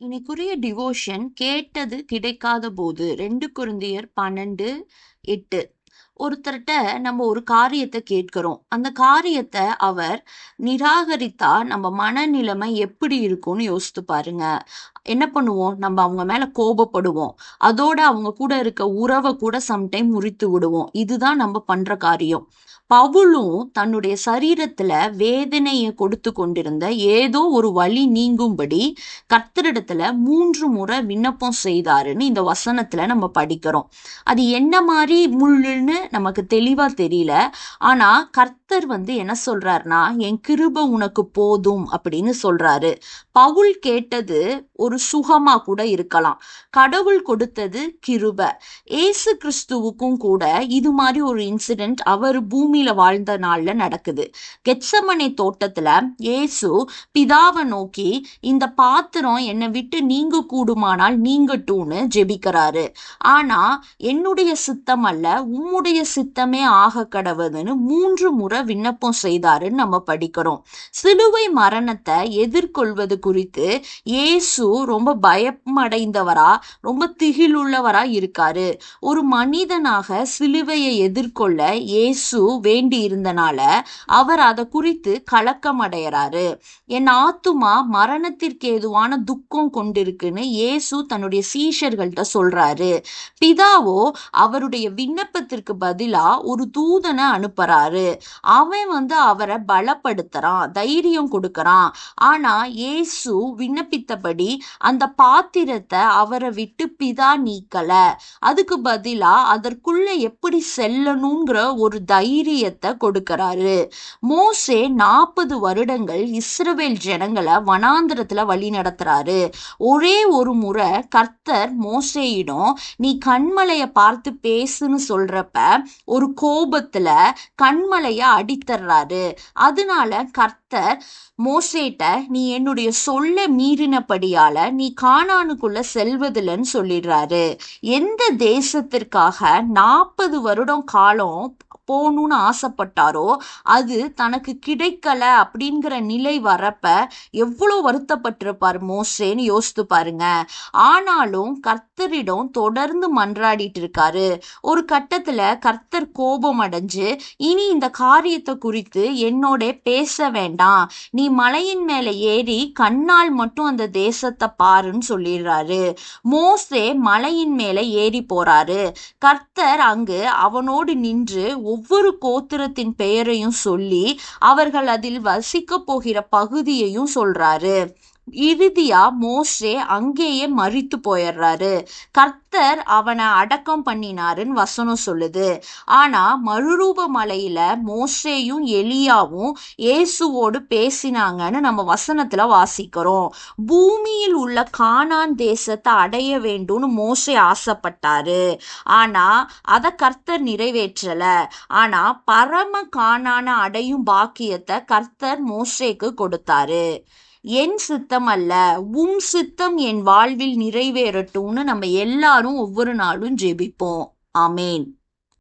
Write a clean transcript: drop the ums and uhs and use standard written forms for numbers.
இன்னைக்குரிய devotion கேட்டது கிடைக்காத போது 2 கொரிந்தியர் 12:8. ஒருத்தர்கிட்ட நம்ம ஒரு காரியத்தை கேட்கிறோம். அந்த காரியத்தை அவர் நிராகரித்தா நம்ம மனநிலைமை எப்படி இருக்கும்னு யோசித்து பாருங்க. என்ன பண்ணுவோம்? நம்ம அவங்க மேல கோபப்படுவோம். அதோட அவங்க கூட இருக்க உறவை கூட சம்டைம் முறித்து விடுவோம். இதுதான் நம்ம பண்ற காரியம். பவுலும் தன்னுடைய சரீரத்துல வேதனையை கொடுத்து கொண்டிருந்த ஏதோ ஒரு வலி நீங்கும்படி கர்த்தரிடத்துல 3 முறை விண்ணப்பம் செய்தாருன்னு இந்த வசனத்துல நம்ம படிக்கிறோம். அது என்ன மாதிரி முள்ளுன்னு நமக்கு தெளிவா தெரியல. ஆனா கர்த்தர் என்ன சொல்றாருன்னா, என் கிருபை உனக்கு போதும் அப்படின்னு சொல்றாரு. பவுல் கேட்டது ஒரு சுகமா கூட இருக்கலாம். கடவுள் கொடுத்தது கிருபை. ஏசு கிறிஸ்துவுக்கும் கூட இது மாதிரி ஒரு இன்சிடென்ட் அவர் பூமியில வாழ்ந்த நாள்ல நடக்குது. கெத்சமனே தோட்டத்துல ஏசு பிதாவை நோக்கி, இந்த பாத்திரம் என்னை விட்டு நீங்க கூடுமானால் நீங்கட்டும்னு ஜெபிக்கிறாரு. ஆனா என்னுடைய சித்தம் அல்ல, உம்முடைய சித்தமே ஆக கடவுதுன்னு 3 முறை விண்ணப்பம் செய்தாருன்னு நம்ம படிக்கிறோம். சிலுவை மரணத்தை எதிர்கொள்வது குறித்து இயேசு ரொம்ப பயமடைந்தவரா, ரொம்ப திகிலுள்ளவரா இருக்காரு. ஒரு மனிதனாக சிலுவையை எதிர்கொள்ள இயேசு வேண்டி இருந்தனால அவர் அதை குறித்து கலக்கம் அடைகிறாரு. என் ஆத்துமா மரணத்திற்கு ஏதுவான துக்கம் கொண்டிருக்குன்னு இயேசு தன்னுடைய சீஷர்கள்ட்ட சொல்றாரு. பிதாவோ அவருடைய விண்ணப்பத்திற்கு பதிலா ஒரு தூதனை அனுப்புறாரு. அவன் அவரை பலப்படுத்துறான், தைரியம் கொடுக்கறான். ஆனா இயேசு விண்ணப்பித்தபடி அந்த பாத்திரத்தை அவரை விட்டு பிதா நீக்கல. அதுக்கு பதிலா அதற்குள்ள எப்படி செல்லணுங்கிற ஒரு தைரியத்தை கொடுக்கறாரு. மோசே 40 வருடங்கள் இஸ்ரவேல் ஜனங்களை வனாந்திரத்துல வழி நடத்துறாரு. ஒரே ஒரு முறை கர்த்தர் மோசேயிடம் நீ கண்மலைய பார்த்து பேசுன்னு சொல்றப்ப ஒரு கோபத்துல கண்மலைய அடித்தர்றாரு. அதனால கர்த்தர் மோசேட்ட, நீ என்னுடைய சொல்ல மீறினபடியால நீ கானானுக்குள்ள செல்வதில்லைன்னு சொல்லிடுறாரு. எந்த தேசத்திற்காக 40 வருடம் காலம் போகணும்னு ஆசைப்பட்டாரோ அது தனக்கு கிடைக்கல அப்படிங்கிற நிலை வரப்ப எவ்வளோ வருத்தப்பட்டிருப்பார் மோசேன்னு யோசித்து பாருங்க. ஆனாலும் கர்த்தரிடம் தொடர்ந்து மன்றாடிட்டு இருக்காரு. ஒரு கட்டத்துல கர்த்தர் கோபம் அடைஞ்சு, இனி இந்த காரியத்தை குறித்து என்னோட பேச வேண்டாம், நீ மலையின் மேல ஏறி கண்ணால் மட்டும் அந்த தேசத்தை பாருன்னு சொல்லிடுறாரு. மோசே மலையின் மேல ஏறி போறாரு. கர்த்தர் அங்கு அவனோடு நின்று ஒவ்வொரு கோத்திரத்தின் பெயரையும் சொல்லி அவர்கள் அதில் வசிக்க போகிற பகுதியையும் சொல்றாரு. இறுதியா மோசே அங்கேயே மரித்து போயிடுறாரு. கர்த்தர் அவனை அடக்கம் பண்ணினாருன்னு வசனம் சொல்லுது. ஆனா மறுரூப மலையில மோசேயும் எலியாவும் இயேசுவோடு பேசினாங்கன்னு நம்ம வசனத்துல வாசிக்கிறோம். பூமியில் உள்ள கானான் தேசத்தை அடைய வேண்டும்னு மோசே ஆசைப்பட்டாரு. ஆனா அதை கர்த்தர் நிறைவேற்றல. ஆனா பரம கானான அடையும் பாக்கியத்தை கர்த்தர் மோசேக்கு கொடுத்தாரு. என் சித்தம் அல்ல, உம் சித்தம் என் வாழ்வில் நிறைவேறட்டும்னு நம்ம எல்லாரும் ஒவ்வொரு நாளும் ஜெபிப்போம். ஆமேன்.